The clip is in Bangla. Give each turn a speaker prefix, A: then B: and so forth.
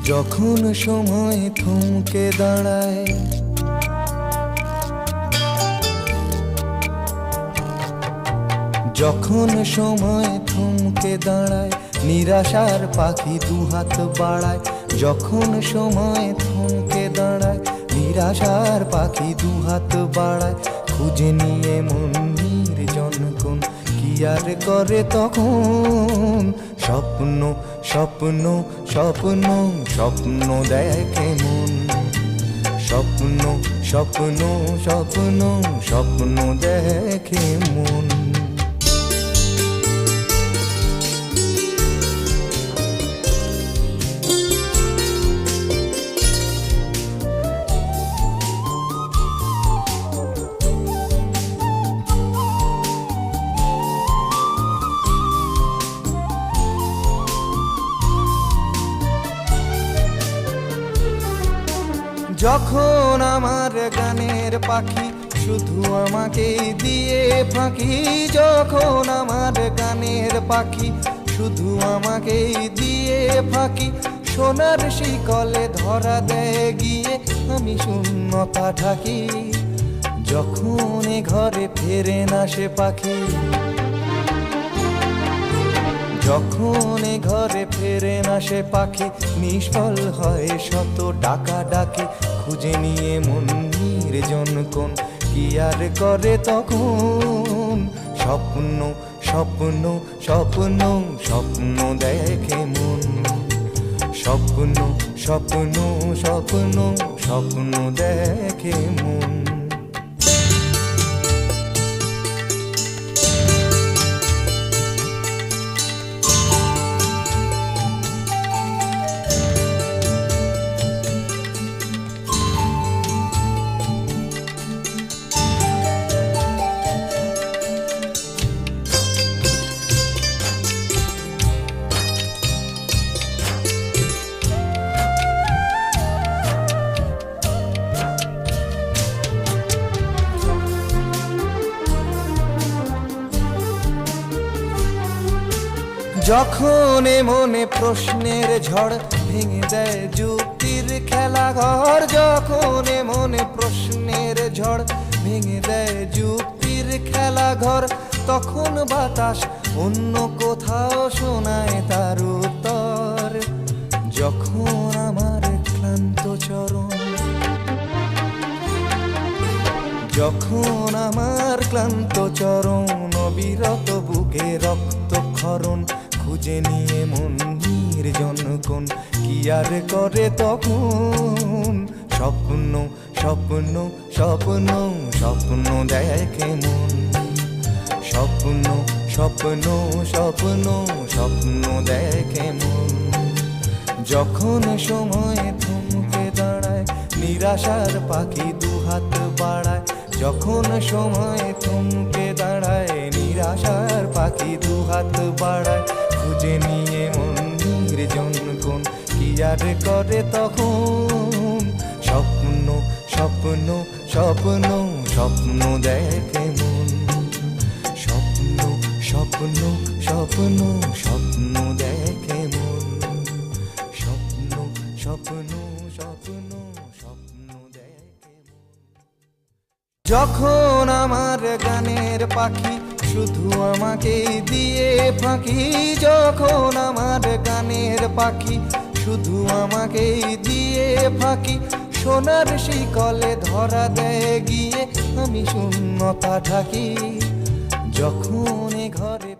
A: যখন সময় থমকে দাঁড়ায়, যখন সময় থমকে দাঁড়ায়, নিরাশার পাখি দুহাত বাড়ায়। যখন সময় থমকে দাঁড়ায়, নিরাশার পাখি দুহাত বাড়ায়। খুঁজে নিয়ে মন নির্জন কোন কি আর করে তখন। স্বপ্ন স্বপ্ন স্বপ্ন স্বপ্ন দেখে মন। স্বপ্ন স্বপ্ন স্বপ্ন স্বপ্ন দেখে মন। যখন আমার গানের পাখি শুধু আমাকে দিয়ে ফাঁকি। যখন আমার গানের পাখি শুধু আমাকে দিয়ে ফাঁকি। সোনার শিকলে ধরা দেয় গিয়ে আমি শূন্যতা ঢাকি। যখন এ ঘরে ফেরে না সে পাখি, যখন এ ঘরে ফেরে না সে পাখি, নিষ্ফল হয় শত ডাকা ডাকি। খুঁজে নিয়ে মন নির্জন কোন কি আর করে তখন। স্বপ্ন স্বপ্ন স্বপ্ন স্বপ্ন দেখে মন। স্বপ্ন স্বপ্ন স্বপ্ন স্বপ্ন দেখে মন। যখন মনে প্রশ্নের ঝড় ভেঙে দেয় যুক্তির খেলাঘর। যখন মনে প্রশ্নের ঝড় ভেঙে দেয় যুক্তির খেলাঘর, তখন বাতাস অন্য কোথাও শোনায় তার উত্তর। যখন আমার ক্লান্ত চরণ, যখন আমার ক্লান্ত চরণ, অবিরত বুকে রক্তক্ষরণ। খুঁজে নিয়ে মন নির্জন কোন কি আর করে তখন। স্বপ্ন স্বপ্ন স্বপ্ন স্বপ্ন দেখে মন। স্বপ্ন স্বপ্ন স্বপ্ন স্বপ্ন দেখে মন। যখন সময় থমকে দাঁড়ায়, নিরাশার পাখি দুহাত বাড়ায়। যখন সময় থমকে দাঁড়ায়, নিরাশার পাখি দুহাত বাড়ায়। খুঁজে নিয়ে মন নির্জন কোন কি আর করে তখন। স্বপ্ন স্বপ্ন স্বপ্ন স্বপ্ন দেখে মন। স্বপ্ন স্বপ্ন স্বপ্ন স্বপ্ন দেখে মন। স্বপ্ন স্বপ্ন স্বপ্ন স্বপ্ন দেখে মন। যখন আমার গানের পাখি শুধু আমাকে দিয়ে ফাঁকি। যখন আমার গানের পাখি শুধু আমাকে দিয়ে ফাঁকি। সোনার শিকলে ধরা দেয় গিয়ে আমি শূন্যতা ঢাকি। যখন এ ঘরে